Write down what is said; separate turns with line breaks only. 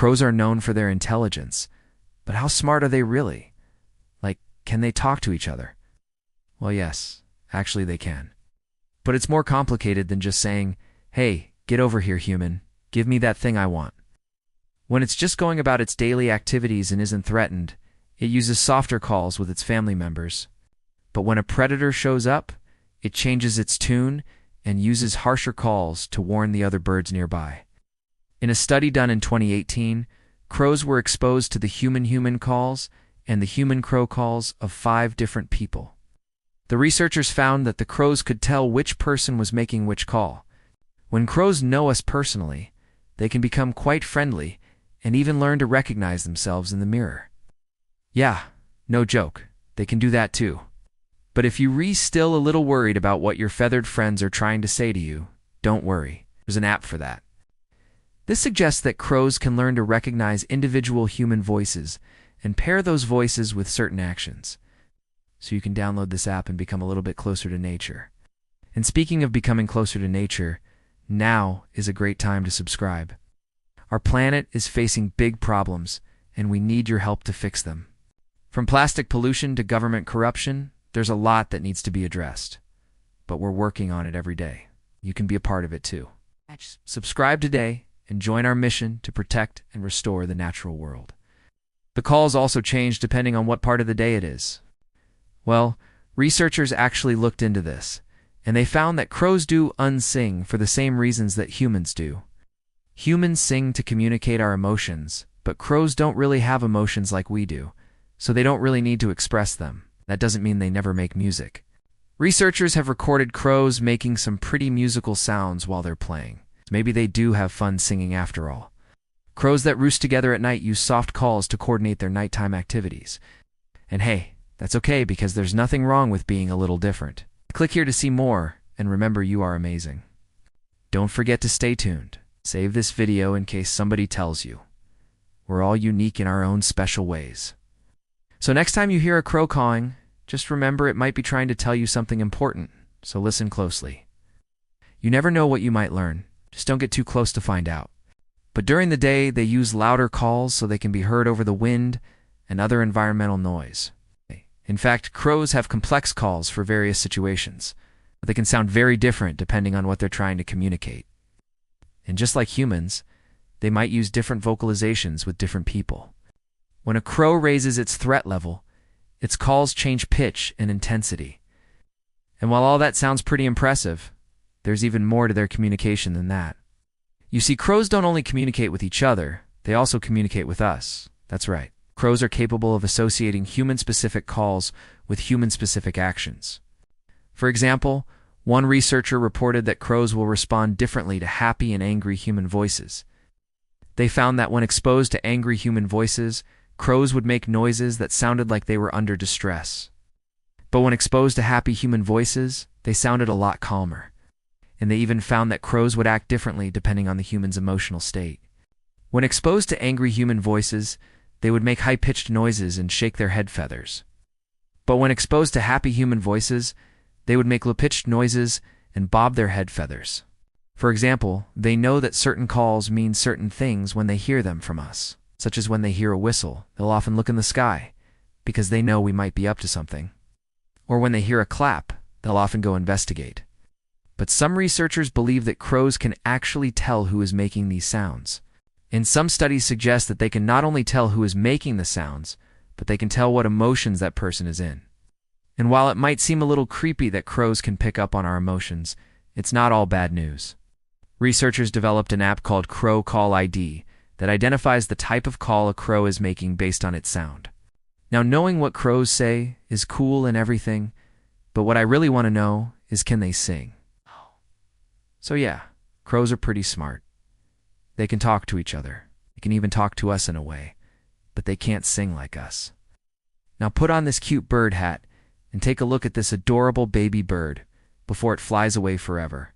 Crows are known for their intelligence, but how smart are they really? Like, can they talk to each other? Well, yes, actually they can. But it's more complicated than just saying, "Hey, get over here, human. Give me that thing I want." When it's just going about its daily activities and isn't threatened, it uses softer calls with its family members. But when a predator shows up, it changes its tune and uses harsher calls to warn the other birds nearby. In a study done in 2018, crows were exposed to the human-human calls and the human-crow calls of 5 different people. The researchers found that the crows could tell which person was making which call. When crows know us personally, they can become quite friendly and even learn to recognize themselves in the mirror. Yeah, no joke, they can do that too. But if you're still a little worried about what your feathered friends are trying to say to you, don't worry, there's an app for that. This suggests that crows can learn to recognize individual human voices and pair those voices with certain actions. So you can download this app and become a little bit closer to nature. And speaking of becoming closer to nature, now is a great time to subscribe. Our planet is facing big problems, and we need your help to fix them. From plastic pollution to government corruption, there's a lot that needs to be addressed. But we're working on it every day. You can be a part of it too. Subscribe today and join our mission to protect and restore the natural world. The calls also change depending on what part of the day it is. Well, researchers actually looked into this, and they found that crows do unsing for the same reasons that humans do. Humans sing to communicate our emotions, but crows don't really have emotions like we do, so they don't really need to express them. That doesn't mean they never make music. Researchers have recorded crows making some pretty musical sounds while they're playing. Maybe they do have fun singing after all. Crows that roost together at night use soft calls to coordinate their nighttime activities. And hey, that's okay because there's nothing wrong with being a little different. Click here to see more, and remember you are amazing. Don't forget to stay tuned. Save this video in case somebody tells you. We're all unique in our own special ways. So next time you hear a crow cawing, just remember it might be trying to tell you something important, so listen closely. You never know what you might learn. Just don't get too close to find out. But during the day, they use louder calls so they can be heard over the wind and other environmental noise. In fact, crows have complex calls for various situations, but they can sound very different depending on what they're trying to communicate. And just like humans, they might use different vocalizations with different people. When a crow raises its threat level, its calls change pitch and intensity. And while all that sounds pretty impressive, there's even more to their communication than that. You see, crows don't only communicate with each other, they also communicate with us. That's right. Crows are capable of associating human-specific calls with human-specific actions. For example, one researcher reported that crows will respond differently to happy and angry human voices. They found that when exposed to angry human voices, crows would make noises that sounded like they were under distress. But when exposed to happy human voices, they sounded a lot calmer. And they even found that crows would act differently depending on the human's emotional state. When exposed to angry human voices, they would make high-pitched noises and shake their head feathers. But when exposed to happy human voices, they would make low-pitched noises and bob their head feathers. For example, they know that certain calls mean certain things when they hear them from us, such as when they hear a whistle, they'll often look in the sky, because they know we might be up to something. Or when they hear a clap, they'll often go investigate. But some researchers believe that crows can actually tell who is making these sounds. And some studies suggest that they can not only tell who is making the sounds, but they can tell what emotions that person is in. And while it might seem a little creepy that crows can pick up on our emotions, it's not all bad news. Researchers developed an app called Crow Call ID that identifies the type of call a crow is making based on its sound. Now, knowing what crows say is cool and everything, but what I really want to know is, can they sing? So yeah, crows are pretty smart. They can talk to each other. They can even talk to us in a way, but they can't sing like us. Now put on this cute bird hat and take a look at this adorable baby bird before it flies away forever.